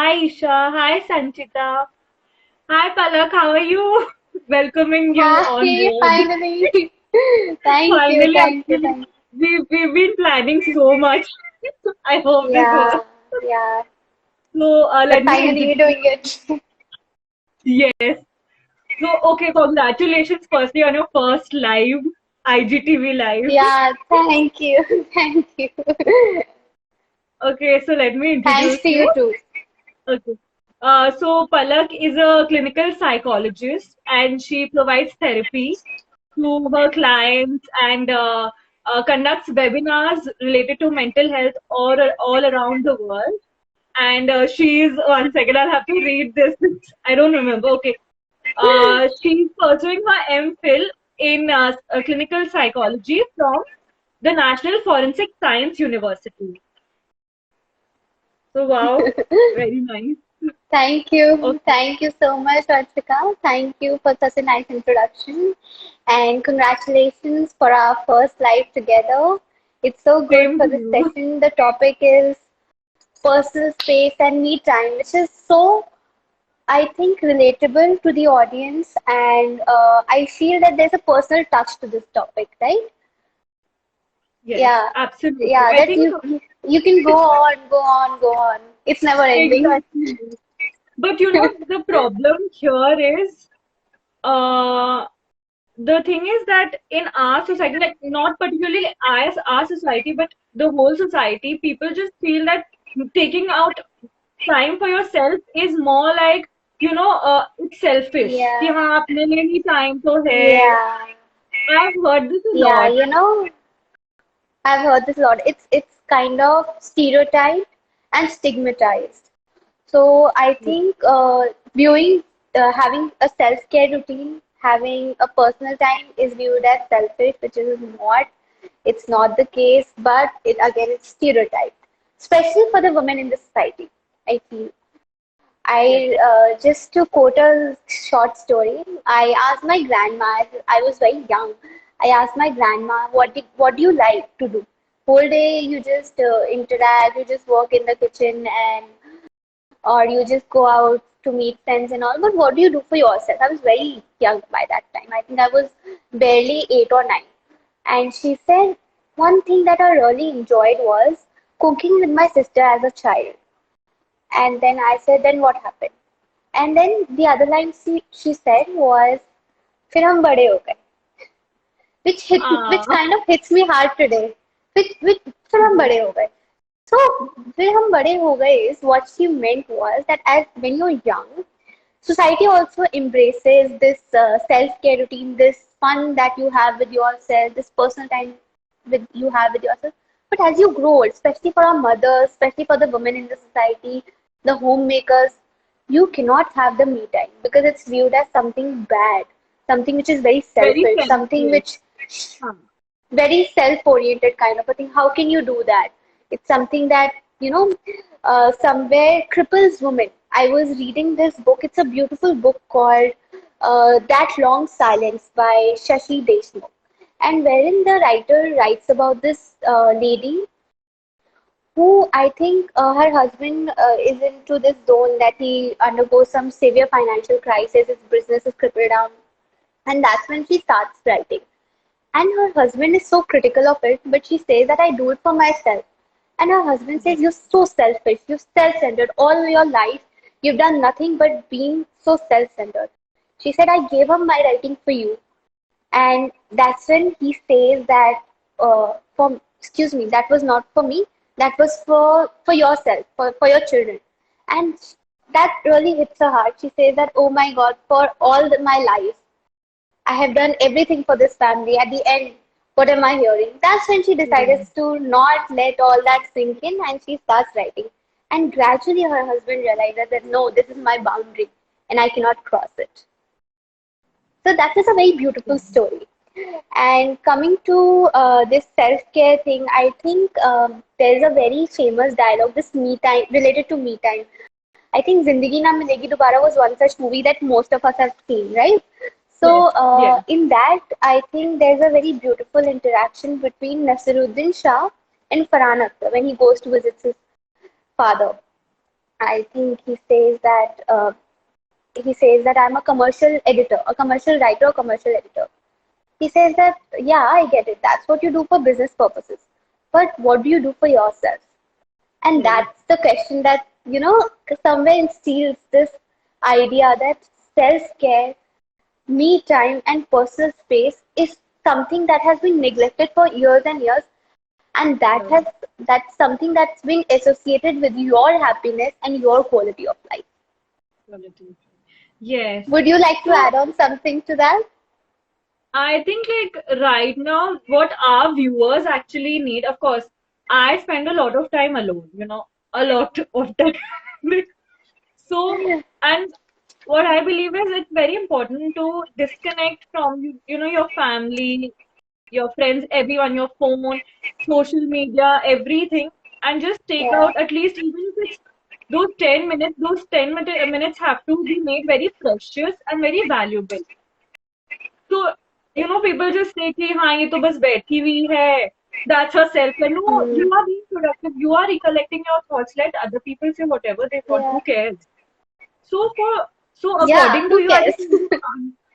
Hi Isha, hi Sanchita, hi Palak, how are you? Welcoming you on Hi, board. finally. Thank you, Finally, thank you, actually, thank you. we've been planning so much. I hope this Yeah, works. yeah. So But let me finally, we're introduce. doing it. Yes. So okay, congratulations firstly on your first live IGTV live. Yeah, thank you, thank you. Okay, so let me Thanks introduce to you. you too. Okay. So Palak is a clinical psychologist and she provides therapy to her clients and conducts webinars related to mental health all around the world. And she's, one second, I'll have to read this. I don't remember. Okay. She's pursuing her MPhil in clinical psychology from the National Forensic Science University. So, wow, very nice. Okay. Thank you so much, Archika. Thank you for such a nice introduction. And congratulations for our first live together. It's so good Same for to this you. session. The topic is personal space and me time, which is so I think relatable to the audience, and I feel that there's a personal touch to this topic, right? Yes, Yeah, absolutely. yeah, I that think you can go on, go on, go on. It's never ending. exactly. But you know, the problem here is uh, the thing is that in our society, like not particularly as our society, but the whole society, people just feel that taking out time for yourself is more like, it's selfish. कि Yeah, हाँ अपने लिए ही time तो है. yeah, I've heard this a yeah. lot. I've heard this a lot. It's kind of stereotyped and stigmatized. So I think viewing having a self-care routine, having a personal time is viewed as selfish, which is not. It's not the case, but it again it's stereotyped, especially for the women in the society. I feel. Yes. Just to quote a short story, I asked my grandma. I was very young. I asked my grandma, what do you like to do? Whole day you just interact, you just work in the kitchen, and or you just go out to meet friends and all. But what do you do for yourself? I was very young by that time. I think I was barely 8 or 9. And she said one thing that I really enjoyed was cooking with my sister as a child. And then I said, then what happened? And then the other line she said was, फिर हम बड़े हो गए, which Ah, kind of hits me hard today. Which फिर हम yes. बड़े हो गए. So फिर हम बड़े हो गए is what she meant was that as when you're young, society also embraces this self-care routine, this fun that you have with yourself, this personal time with you have with yourself. But as you grow, especially for our mothers, especially for the women in the society, the homemakers, you cannot have the me time because it's viewed as something bad, something which is very Very selfish, something selfless. which Huh. very self-oriented kind of a thing. How can you do that? It's something that, you know, somewhere cripples women. I was reading this book. It's a beautiful book called That Long Silence by Shashi Deshmukh. And wherein the writer writes about this lady who I think her husband is into this zone that he undergoes some severe financial crisis, his business is crippled down. And that's when she starts writing. And her husband is so critical of it, but she says that I do it for myself. And her husband says, you're so selfish, you're self-centered. All your life, you've done nothing but being so self-centered. She said, I gave up my writing for you. And that's when he says that, excuse me, that was not for me, that was for yourself, for your children. And that really hits her heart. She says that, oh my God, for my life, I have done everything for this family. At the end, what am I hearing? That's when she Yeah. decides to not let all that sink in and she starts writing. And gradually her husband realizes that no, this is my boundary and I cannot cross it. So that is a very beautiful story. And coming to this self-care thing, I think there's a very famous dialogue, this me time, related to me time. I think Zindagi Na Milegi Dobara was one such movie that most of us have seen, right? So, Yes. Yes. in that, I think there's a very beautiful interaction between Nasiruddin Shah and Farhan Akhtar when he goes to visit his father. I think he says that I'm a commercial editor, a commercial writer, a commercial editor. He says that, yeah, I get it. That's what you do for business purposes. But what do you do for yourself? And Right. that's the question that, somewhere instills this idea that self-care, me time, and personal space is something that has been neglected for years and years, and Right. that's something that's been associated with your happiness and your quality of life. Quality. Yes. Would you like to So add on something to that? I think like right now, what our viewers actually need, of course, I spend a lot of time alone, a lot of time. So, and what I believe is it's very important to disconnect from, your family, your friends, everyone, your phone, social media, everything, and just take Yeah. out at least even if it's those 10 minutes, those 10 minutes have to be made very precious and very valuable. So, people just say कि हाँ ये तो बस बैठी हुई है. That's her self-care. No, Hmm. you are being productive. You are recollecting your thoughts. Let other people say whatever they want. Yeah. Who cares? So Yeah, according to who you, I cares? think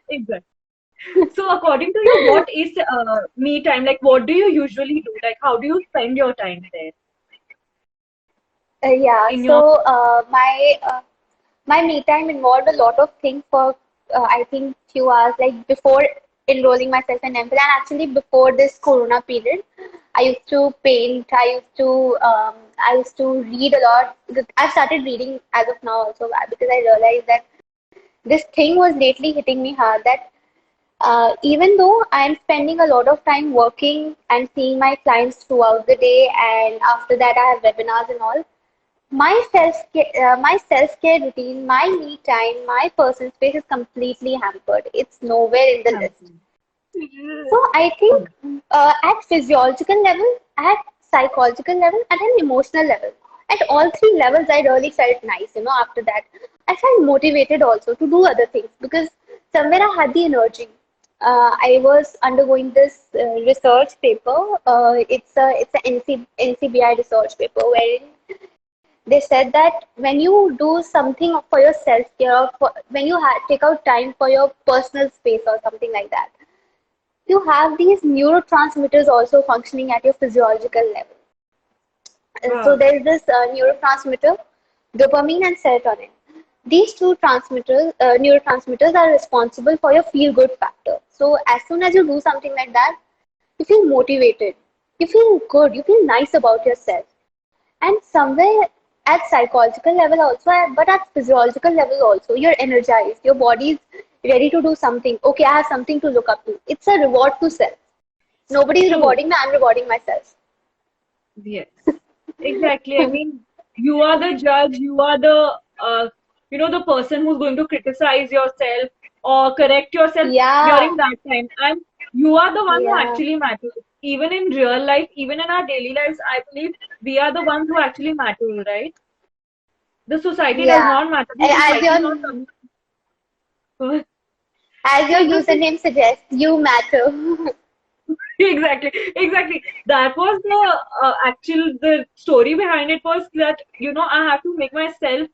exactly. So according to you, what is me time? Like, what do you usually do? Like, how do you spend your time there Yeah, in your? so my me time involved a lot of things for I think few hours, like before enrolling myself in MPhil, and actually before this Corona period, I used to paint. I used to read a lot. I've started reading as of now also, because I realized that this thing was lately hitting me hard. That even though I'm spending a lot of time working and seeing my clients throughout the day, and after that I have webinars and all, my self care routine, my me time, my personal space is completely hampered. It's nowhere in the list. So I think at physiological level, at psychological level, at an emotional level, at all three levels, I really felt nice. After that, I felt motivated also to do other things because somewhere I had the energy. I was undergoing this research paper. It's a NCBI research paper wherein they said that when you do something for your self care, or when you take out time for your personal space or something like that, you have these neurotransmitters also functioning at your physiological level. So Wow. there is this neurotransmitter, dopamine and serotonin. These two neurotransmitters are responsible for your feel good factor. So as soon as you do something like that, you feel motivated, you feel good, you feel nice about yourself. And somewhere at psychological level also, but at physiological level also, you're energized, your body's ready to do something. Okay, I have something to look up to. It's a reward to self. Nobody's True. rewarding me, I'm rewarding myself. Yes. Exactly. I mean, you are the judge. You are the person who's going to criticize yourself or correct yourself Yeah, during that time. And you are the one who yeah, actually matters. Even in real life, even in our daily lives, I believe we are the ones who actually matter, right? The society does yeah. not matter. The And society is not coming. as your So this is username suggests, you matter. exactly, exactly. That was the story behind it was that I have to make myself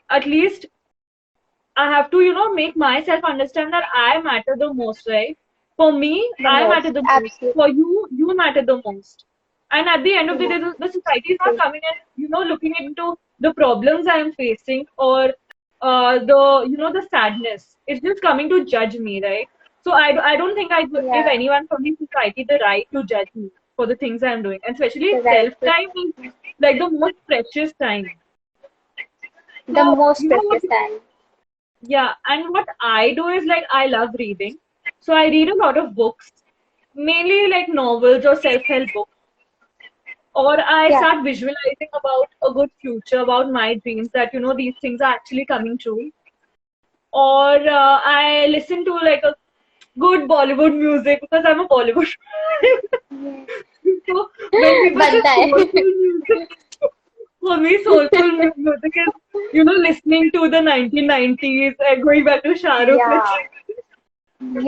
at least I have to, make myself understand that I matter the most, right? For me, The I matter most, the most. absolutely. For you, you matter the most. And at the end of You the day, matter. the society is not coming and, looking into the problems I am facing or the sadness. It's just coming to judge me, right? So I don't think I give Yeah, anyone from the society the right to judge me for the things I'm doing. And especially the right to self-time is like the most precious time. the So, most you know what? precious time. Yeah, and what I do is like I love reading. So I read a lot of books, mainly like novels or self-help books. Or I Yeah, start visualizing about a good future, about my dreams that these things are actually coming true. Or I listen to like a good Bollywood music because I'm a Bollywood. So when people say बनता soulful है. music, for me soulful music is listening to the 1990s and going back to Shah Rukh. Yeah,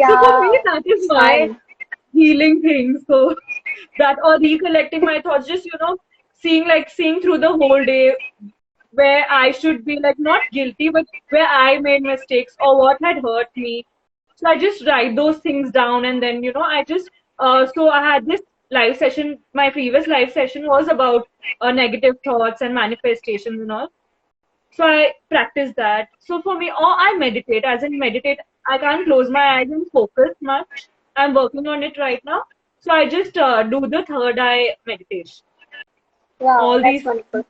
So for me, yeah, that is it's my fun. healing thing. So that or recollecting my thoughts, just seeing through the whole day. where I should be like not guilty, but where I made mistakes or what had hurt me. So I just write those things down, and then I just so I had this live session. My previous live session was about negative thoughts and manifestations and all. So I practice that. So for me, or I meditate. As in meditate, I can't close my eyes and focus much. I'm working on it right now. So I just do the third eye meditation. Wow, All that's these, wonderful.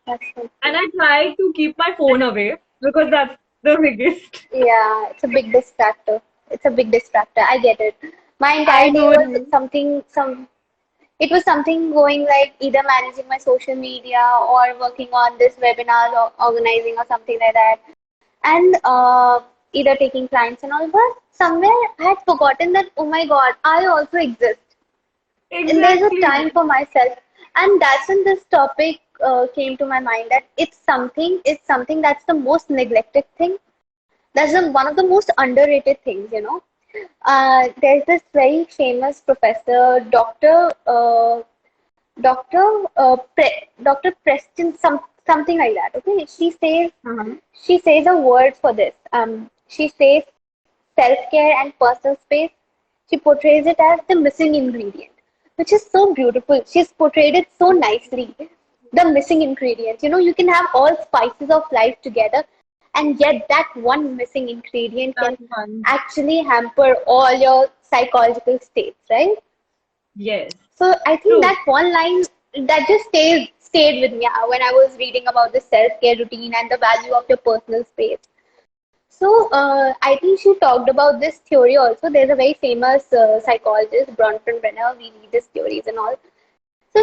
That's and wonderful. I try to keep my phone away because that's the biggest. Yeah, it's a big distractor. It's a big distractor. I get it. My I entire day know. was it was something going like either managing my social media or working on this webinar or organizing or something like that. And either taking clients and all, but somewhere I had forgotten that, oh my God, I also exist. And there's a Exactly. time for myself. And that's when this topic came to my mind that it's something that's the most neglected thing. That's one of the most underrated things. There's this very famous professor, Dr. Preston, something like that. Okay, Uh-huh. she says a word for this. She says self-care and personal space. She portrays it as the missing ingredient, which is so beautiful. She's portrayed it so nicely. The missing ingredient. You can have all spices of life together, and yet that one missing ingredient That can one. actually hamper all your psychological states, right? Yes. So I think True. that one line that just stayed with me when I was reading about the self-care routine and the value of your personal space. So I think she talked about this theory also. There's a very famous psychologist, Bronfen Brenner. We read his theories and all. So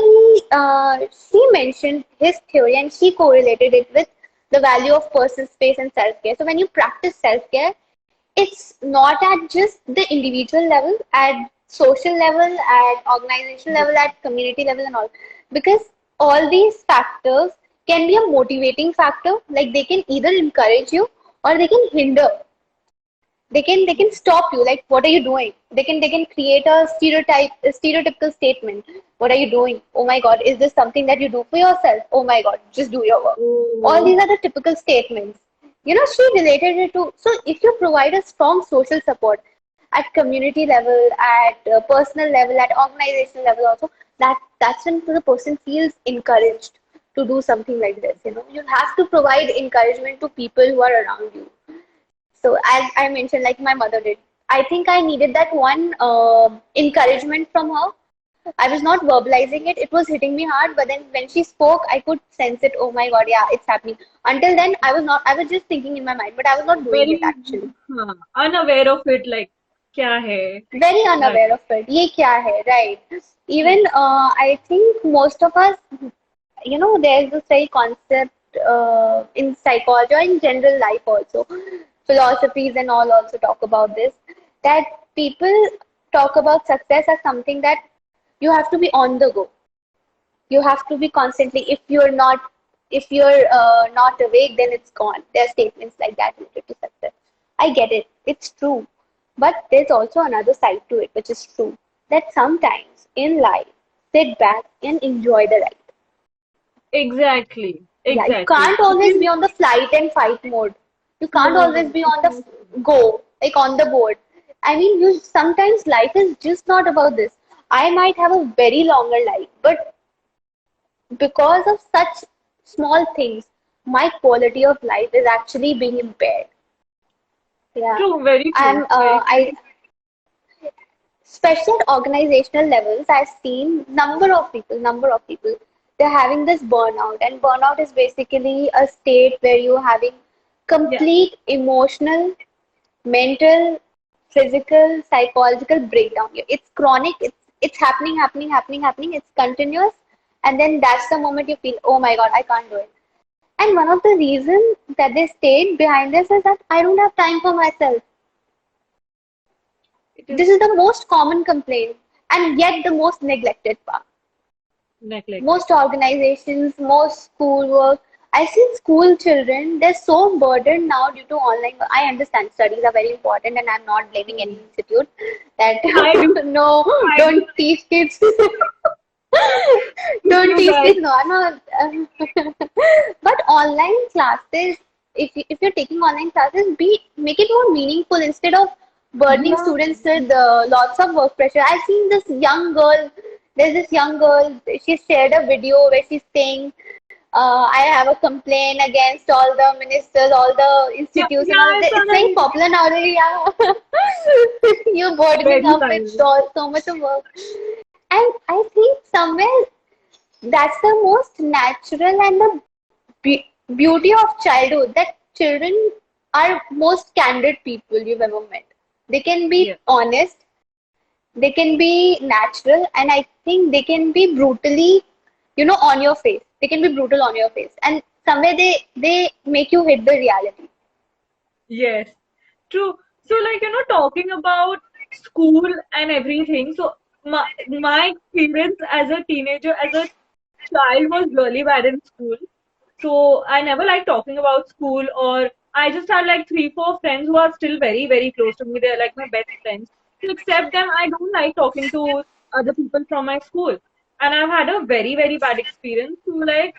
she mentioned his theory and she correlated it with the value of personal space and self-care. So when you practice self-care, it's not at just the individual level, at social level, at organization level, at community level, and all. Because all these factors can be a motivating factor, like they can either encourage you or they can hinder. They can stop you, like what are you doing? They can create a stereotypical statement. What are you doing? Oh my God, is this something that you do for yourself? Oh my God, just do your work. All Oh, these are the typical statements. She related it to, so if you provide a strong social support at community level, at personal level, at organization level also, that's when the person feels encouraged to do something like this. You have to provide encouragement to people who are around you. So as I mentioned, like my mother did, I think I needed that one encouragement from her. I was not verbalizing it; it was hitting me hard. But then when she spoke, I could sense it. Oh my God, yeah, it's happening. Until then, I was not. I was just thinking in my mind, but I was not doing it very actually. unaware of it. Like, क्या है Very that? unaware of it. ये क्या है, right? Even I think most of us, there's this very concept in psychology or in general life also, philosophies and all also talk about this, that people talk about success as something that you have to be on the go. You have to be constantly. If you're not awake, then it's gone. There are statements like that related to success. I get it. It's true. But there's also another side to it, which is true. That sometimes in life, sit back and enjoy the ride. Exactly. Yeah, you Exactly. can't always be on the flight and fight mode. You can't always No. be on the go, like on the board. I mean, you sometimes life is just not about this. I might have a very longer life, but because of such small things, my quality of life is actually being impaired. Yeah, True. Very and true. Very true. especially at organizational levels, I've seen number of people, they're having this burnout, and burnout is basically a state where you're having Yeah. complete emotional, mental, physical, psychological breakdown. It's chronic. It's happening, happening, happening, happening. It's continuous, and then that's the moment you feel, oh my God, I can't do it. And one of the reasons that they stayed behind this is that I don't have time for myself. It This is is the most common complaint, and yet the most neglected part. neglected. Most organizations, most schoolwork. I see school children, they're so burdened now due to online. I understand studies are very important, and I'm not blaming any Hmm. institute that I do. no, I do. don't teach kids. With Don't you teach guys. this, no, no. But online classes, if you're taking online classes, be make it more meaningful instead of burdening Yeah, students with lots of work pressure. I've seen this young girl. There's this young girl. She shared a video where she's saying, "I have a complaint against all the ministers, all the yeah, institutes, and yeah, all." I saw It's that very video. popular nowadays. Yeah, you're burdening Very up with viral. so much of work. And I think somewhere that's the most natural and the beauty of childhood, that children are most candid people you've ever met. They can be Yes. honest, they can be natural, and I think they can be brutally, on your face. They can be brutal on your face. And somewhere they make you hit the reality. Yes. True. So, like, talking about school and everything. So, my experience as a teenager, as a child, was really bad in school. So, I never liked talking about school, or I just had like three, four friends who are still very, very close to me. They're like my best friends. So, except them, I don't like talking to other people from my school. And I've had a very, very bad experience. So, like,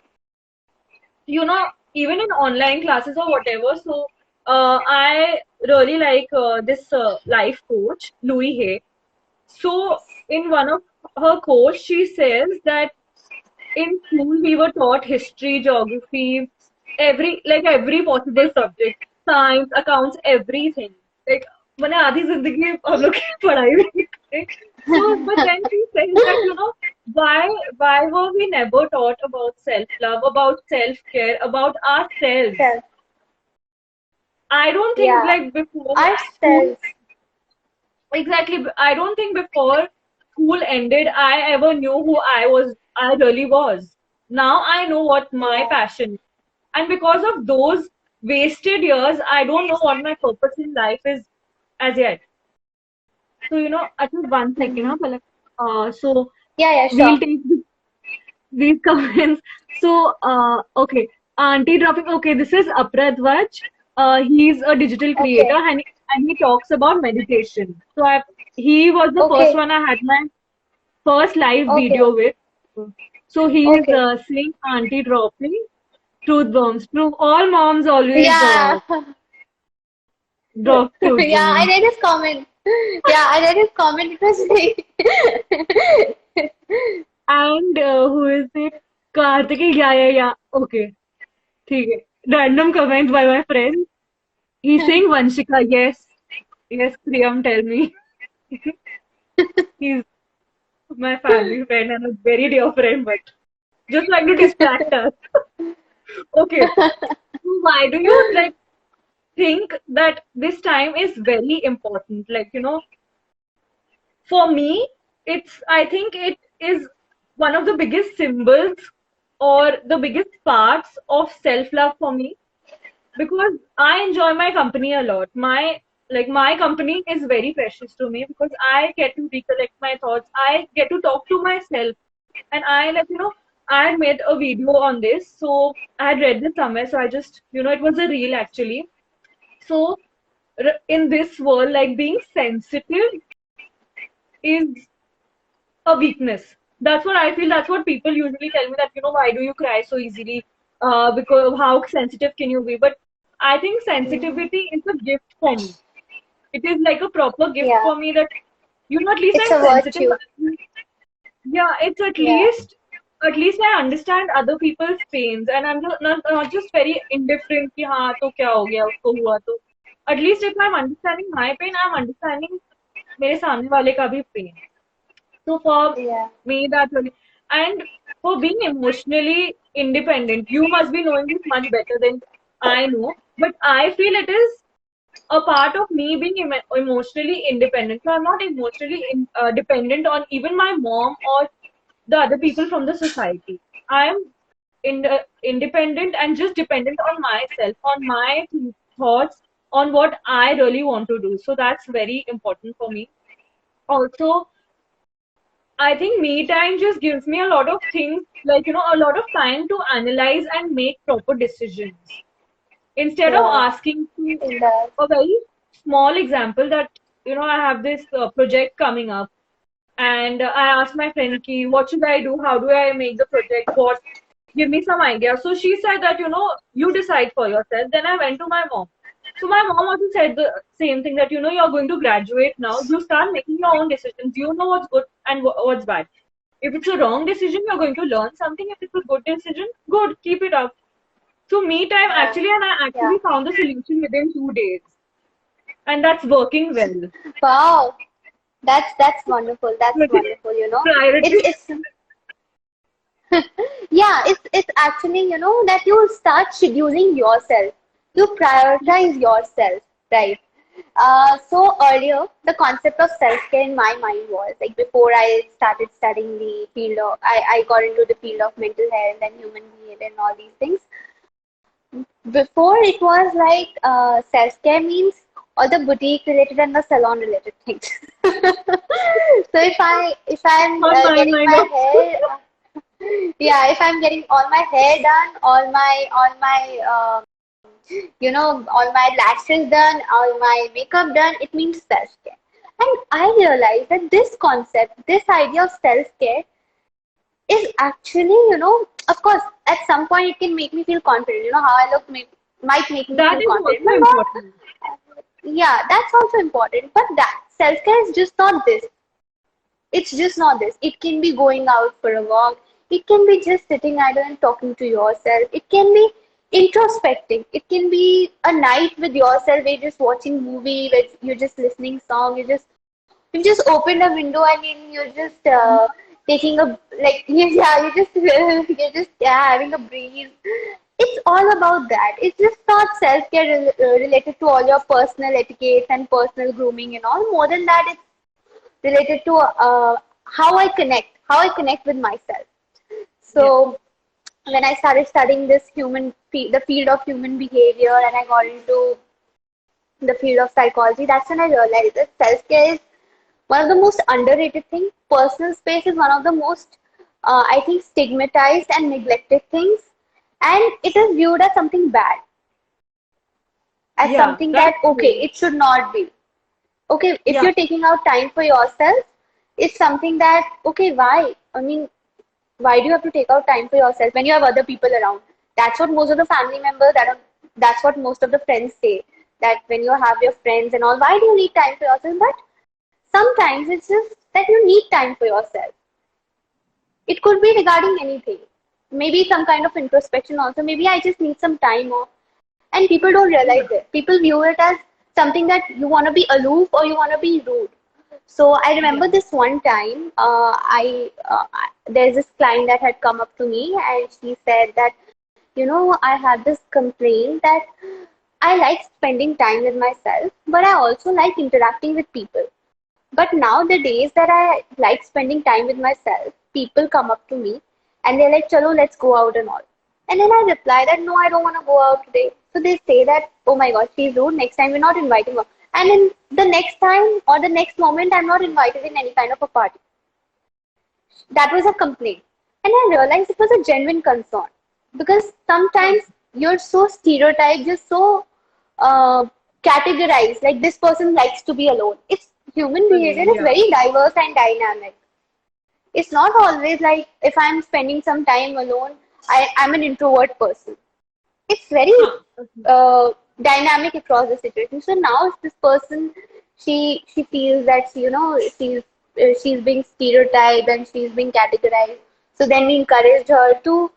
even in online classes or whatever. So I really like this life coach, Louis Hay. So in one of her course, she says that in school we were taught history, geography, every possible subject, science, accounts, everything. Like मैंने आधी जिंदगी हम लोग की पढ़ाई में निकाली. So, but then she says that why were we never taught about self-love, about self-care, about ourselves? Self, I don't think yeah, like before school. ourselves. Exactly. I don't think before school ended, I ever knew who I really was. Now I know what my Yeah. passion is. And because of those wasted years, I don't know what my purpose in life is as yet. So, at least one second, huh? Hmm. So Yeah, yeah, we'll sure. take these comments. So, okay. Auntie dropping. Okay, this is Apradhvaj. He's a digital creator, Okay, and he talks about meditation. So he was the first okay, one I had my first live okay, video with. So he is okay. saying Auntie dropping truth bombs. True, all moms always Yeah. drop truth Yeah, I bombs. read his comment. Yeah, I read his comment. It was like, And who is it? Karthik. Yeah. Okay. ठीक है. Random comments by my friend. He's saying Vanshika. Yes. Yes, Priyam, tell me. He's my family friend and a very dear friend, but just like to distract us. Okay. So why do you like think that this time is very important? Like, for me, I think it is one of the biggest symbols or the biggest parts of self-love for me because I enjoy my company a lot. My company is very precious to me because I get to recollect my thoughts. I get to talk to myself, and I had made a video on this, so I had read this somewhere. So I just it was a reel actually. So in this world, like being sensitive is a weakness. That's what I feel. That's what people usually tell me that, why do you cry so easily? Because how sensitive can you be? But I think Mhm. sensitivity is a gift for me. It is like a proper gift Yeah, for me that, at least it's I'm a sensitive. virtue. Yeah, it's Yeah. at least I understand other people's pains and I'm not just very indifferent कि हाँ तो क्या हो गया उसको हुआ तो. At least if I'm understanding my pain, I'm understanding मेरे सामने वाले का भी pain. So for Yeah. me, that's really, and for being emotionally independent, you must be knowing this much better than I know. But I feel it is a part of me being emotionally independent. So I'm not emotionally dependent on even my mom or the other people from the society. I am independent and just dependent on myself, on my thoughts, on what I really want to do. So that's very important for me. Also, I think me time just gives me a lot of things, like, a lot of time to analyze and make proper decisions. Instead of Yeah. asking to It does. a very small example that, I have this project coming up. And I asked my friend ki, what should I do? How do I make the project? What? Give me some ideas. So she said that, you decide for yourself. Then I went to my mom. So my mom also said the same thing that, you're going to graduate now. You start making your own decisions. You know what's good and what's bad. If it's a wrong decision, you're going to learn something. If it's a good decision, good, keep it up. So me time Yeah, actually, and I yeah. actually found the solution within 2 days. And that's working well. Wow, that's wonderful. That's With wonderful, priorities. It's yeah, it's actually, that you start scheduling yourself. You prioritize yourself, right? So earlier, the concept of self-care in my mind was like before I started studying the field of, I got into the field of mental health and human behavior and all these things. Before it was like self-care means all the boutique related and the salon related things. So if I'm On mine, getting I my know. hair, yeah, if I'm getting all my hair done, all my lashes done, all my makeup done, it means self-care. And I realized that this concept, this idea of self-care is actually, of course, at some point it can make me feel confident. How I look might make me That feel is confident, also but not, important. yeah, that's also important. But that self-care is just not this. It's just not this. It can be going out for a walk. It can be just sitting idle and talking to yourself. It can be introspecting. It can be a night with yourself where you're just watching movie, where you're just listening song. You just open a window and then you're just taking a like yeah you're just having a breeze. It's all about that. It's just not self-care related to all your personal etiquette and personal grooming and all. More than that, it's related to how I connect with myself. Yeah. So when I started studying the field of human behavior, and I got into the field of psychology, that's when I realized that self-care is one of the most underrated things. Personal space is one of the most, I think, stigmatized and neglected things, and it is viewed as something bad, as Yeah, something that that's okay, true. it should not be. Okay, if Yeah. you're taking out time for yourself, it's something that, okay, why? I mean, why do you have to take out time for yourself when you have other people around? That's what most of the family members, that's what most of the friends say. That when you have your friends and all, why do you need time for yourself? But sometimes it's just that you need time for yourself. It could be regarding anything. Maybe some kind of introspection also. Maybe I just need some time off. And people don't realize Yeah. it. People view it as something that you want to be aloof or you want to be rude. So I Yeah. remember this one time, there's this client that had come up to me and she said that, I have this complaint that I like spending time with myself, but I also like interacting with people. But now the days that I like spending time with myself, people come up to me and they're like, Chalo, let's go out and all. And then I reply that no, I don't want to go out today. So they say that, oh my God, she's rude. Next time we're not inviting her. And then the next time or the next moment, I'm not invited in any kind of a party. That was a complaint. And I realized it was a genuine concern because Yeah. sometimes you're so stereotyped, you're so uh, categorized, like this person likes to be alone. It's human behavior Alone. is Yeah. very diverse and dynamic. It's not always like if I'm spending some time alone, I'm an introvert person. It's very Huh. Okay. uh, dynamic across the situation. So now if this person, she feels that she's being stereotyped and she's being categorized. So then we encouraged her to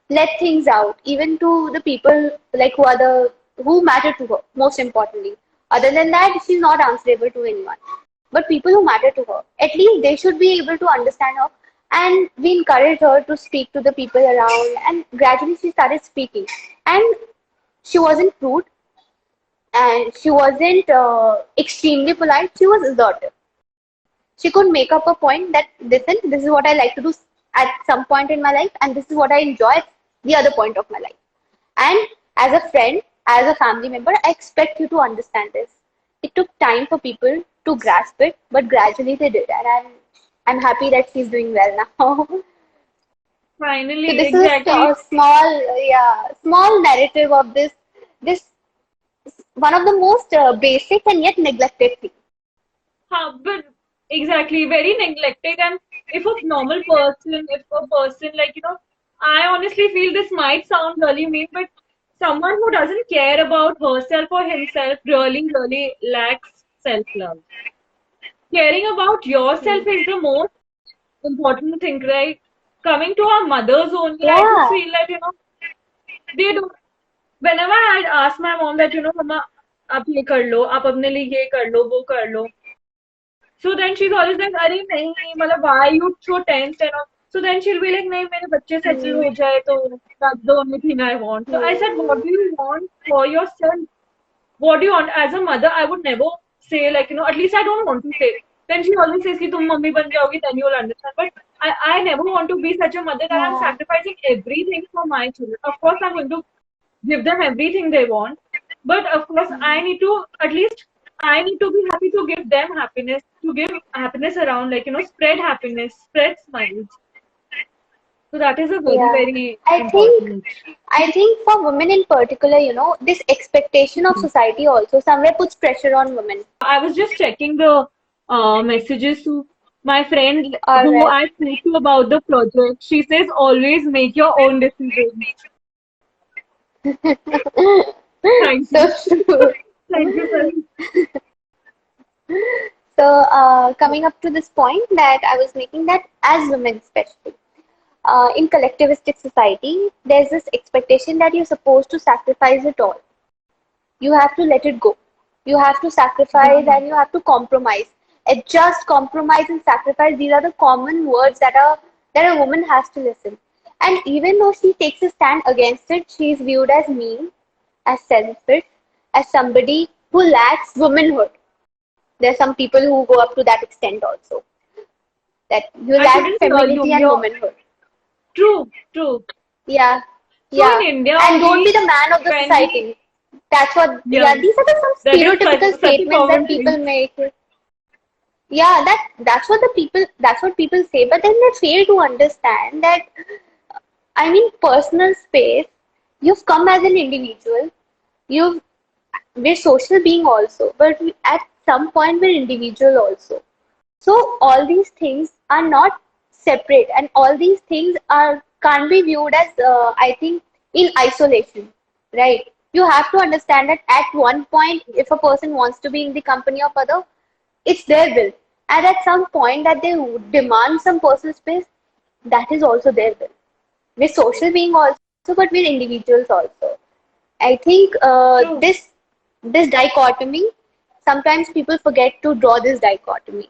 let things out, even to the people like who matter to her, most importantly. Other than that, she's not answerable to anyone. But people who matter to her, at least they should be able to understand her. And we encouraged her to speak to the people around, and gradually she started speaking. And she wasn't rude, and she wasn't extremely polite. She was assertive. She could make up a point that, listen, this is what I like to do at some point in my life, and this is what I enjoy at the other point of my life. And as a friend, as a family member, I expect you to understand this. It took time for people to grasp it, but gradually they did, and I'm happy that she's doing well now. So Finally, this is exactly. a small narrative of this one of the most basic and yet neglected things. But exactly, very neglected. And if a normal person, if a person like, I honestly feel this might sound really mean, but someone who doesn't care about herself or himself really, really lacks self-love. Caring about yourself Hmm. is the most important thing, right? Coming to our mothers only, I just Yeah. feel that, they don't, whenever I had asked my mom that, mama, आप ये कर लो, आप अपने लिए ये कर लो, वो कर लो. So then she's always like, अरे नहीं, मतलब why you so tense and all. So then she'll be like, नहीं, मेरे बच्चे settle Hmm. हो जाए तो that's the only thing I want. So I said, what Hmm. do you want for yourself? What do you want? As a mother, I would never say like, at least I don't want to say. Then she always says कि तुम mummy बन जाओगी, then you'll understand. But I never want to be such a mother that I'm Yeah. sacrificing everything for my children. Of course, I'm going to give them everything they want. But of course, I need to, at least I need to be happy to give them happiness, to give happiness around, like, spread happiness, spread smiles. So that is a very, Yeah. very I think important. I think for women in particular, this expectation of society also somewhere puts pressure on women. I was just checking the messages to my friend All who right. I spoke to about the project. She says always make your own decisions. Thank So you. true. Thank you, Sally. So, coming up to this point that I was making, that as women, especially in collectivistic society, there's this expectation that you're supposed to sacrifice it all. You have to let it go. You have to sacrifice and you have to compromise. Adjust, compromise, and sacrifice. These are the common words that a woman has to listen. And even though she takes a stand against it, she is viewed as mean, as selfish, as somebody who lacks womanhood. There are some people who go up to that extent also, that you I lack couldn't hear you. femininity and You're womanhood. true, true. Yeah, So in yeah. India And don't be only, the man of the when we, society. That's what, yeah, yeah, these are the some that is stereotypical such a statements that common people thing. make. Yeah, that's what people say, but then they fail to understand that, I mean, personal space, you've come as an individual, you've we're social being also, but at some point we're individual also. So all these things are not separate, and all these things are can't be viewed as I think in isolation, right? You have to understand that at one point, if a person wants to be in the company of other, it's their will, and at some point that they demand some personal space, that is also their will. We're social being also, but we're individuals also. I think True. this dichotomy, sometimes people forget to draw this dichotomy.